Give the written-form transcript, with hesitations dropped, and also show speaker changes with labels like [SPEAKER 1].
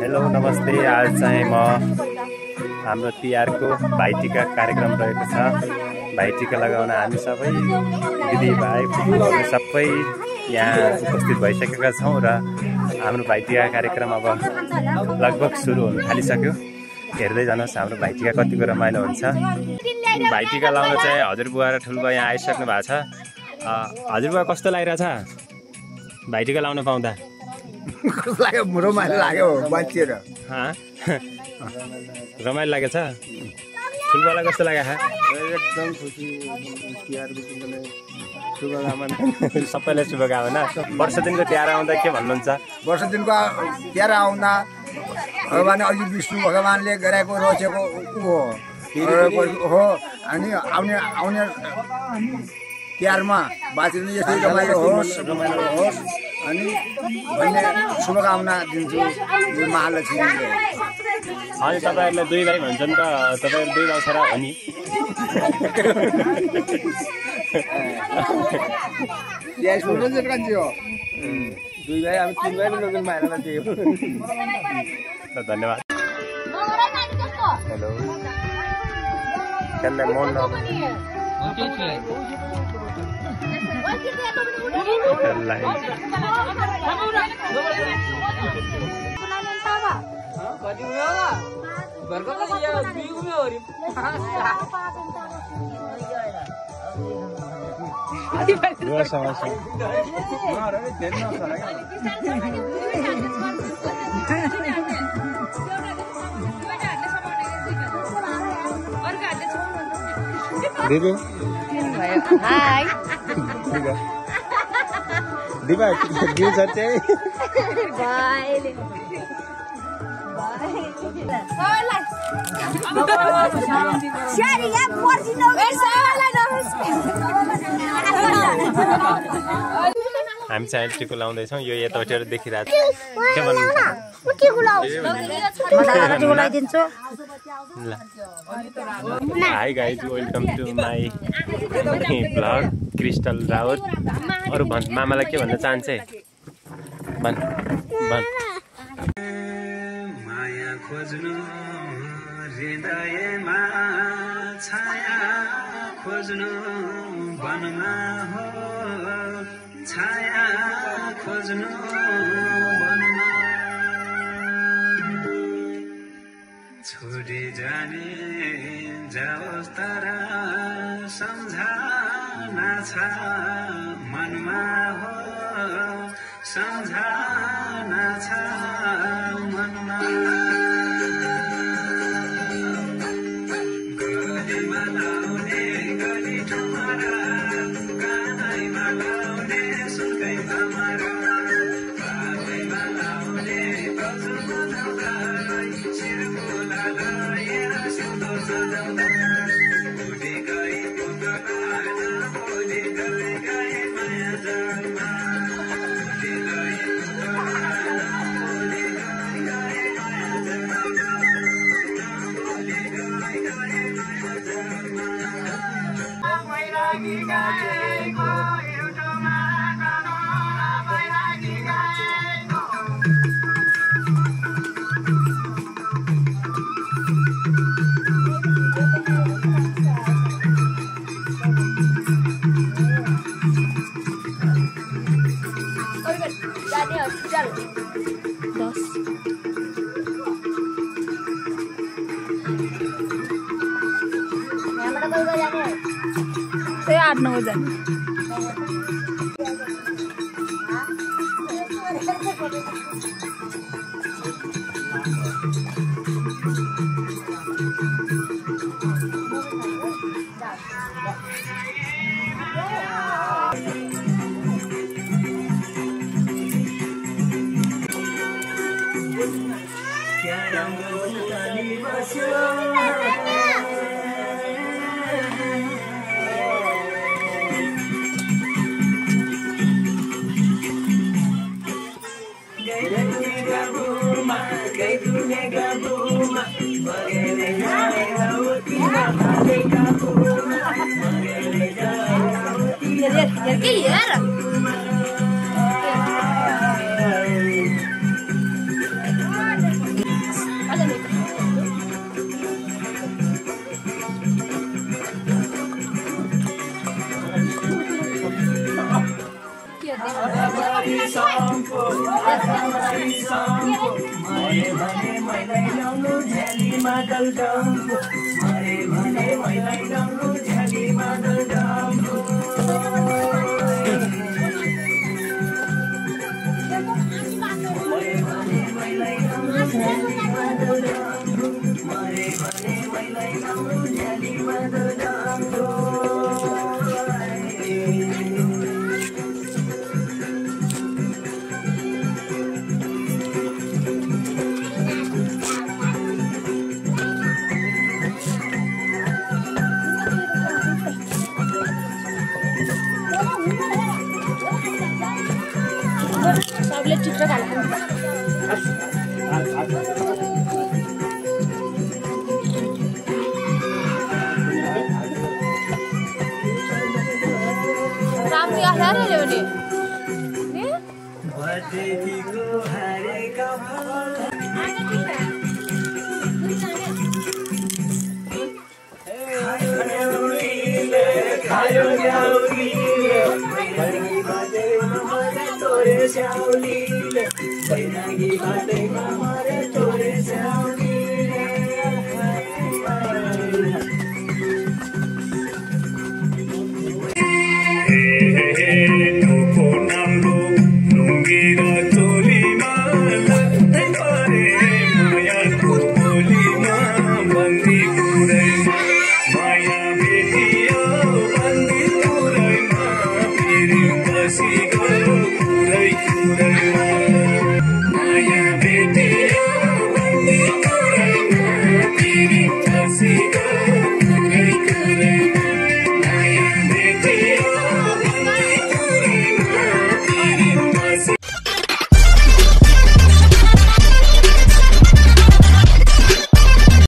[SPEAKER 1] Hello नमस्ते। आज चाहिँ म हाम्रो तिहारको भाइटिका कार्यक्रम रहेको छ। भाइटिका लगाउन हामी सबै दिदीभाइ फुपूहरू सबै यहाँ उपस्थित भइसकेका छौँ र हाम्रो भाइटिका कार्यक्रम अब लगभग सुरु हुन थालिसक्यो। हेर्दै जानुहोस् हाम्रो भाइटिका कतिको रमाइलो हुन्छ। भाइटिका लाउन चाहिँ हजुरबुवा र ठुलबुवा यहाँ आइसक्नु भएको छ। हजुरबुवा कस्तो लागिरहेछ भाइटिका लाउन पाउँदा?
[SPEAKER 2] कस्तो लाग्यो? रमाइलो लाग्यो बाँचिएर।
[SPEAKER 1] रमाइलो लागेछ? ठुलबुवालाई कस्तो लाग्यो?
[SPEAKER 2] एकदम खुसी। शुभकामना
[SPEAKER 1] सबैलाई शुभकामना। वर्ष दिनको तिहार आउँदा के भन्नुहुन्छ?
[SPEAKER 2] वर्ष दिनको तिहार आउँदा भगवान अलि विष्णु भगवानले गराएको रचेको हो अनि आउने तिहारमा बाँचिनु यस्तै रमाइलो होस् अनि भन्ने शुभकामना दिन्छु यो महालक्ष्मीले।
[SPEAKER 1] अनि तपाईँहरूले दुई भाइ भन्छन् त, तपाईँहरू दुई भाइ छोरा हो नि?
[SPEAKER 2] दुई भाइ हामी तीन भाइ लोकल मारेर दियो।
[SPEAKER 1] धन्यवाद। हेलो केन्दा मोन दिदी
[SPEAKER 3] हाय
[SPEAKER 1] दिवा दिउ छ चाहिँ
[SPEAKER 3] बाय शारी या पर्जिनो
[SPEAKER 1] हामी चाहिँ टिको लाउँदैछौँ। यो यताबाट देखिरहेको छ। के भन्नु? Hi guys, welcome to my blog Crystal Raut. अरू भन्, मामालाई के भन्न चाहन्छे? भन् भन्। माया खोज्नु हृदयमा छाया खोज्नु वनमा हो, छाया खोज्नु वनमा छोडी जाने जाओस् तर सम्झना छ मनमा हो, सम्झना छ मनमा। गलीमा लाउने गली ठुमारा, कानैमा लाउने सुनकै भमरा, पालैमा लाउने गजलमा लाउँदै शिरको लाएर सिन्दुर सजाउँदै भोलि गई पुगलान भोलि गई माया जालमा, भोलि गई पुगलान भोलि गई माया जालमा, भोलि गई माया जालमा। बैरागी गाएको एउटा मागानो बैरागी गाएको।
[SPEAKER 3] जाने हस्पिटल 10 यहाँबाट कहिले जाने? त्यही 8-9 जाने। ¿Qué era? सबले चित्र खाल्छ रामले आएर ल्याउने
[SPEAKER 4] बैरागी बाटे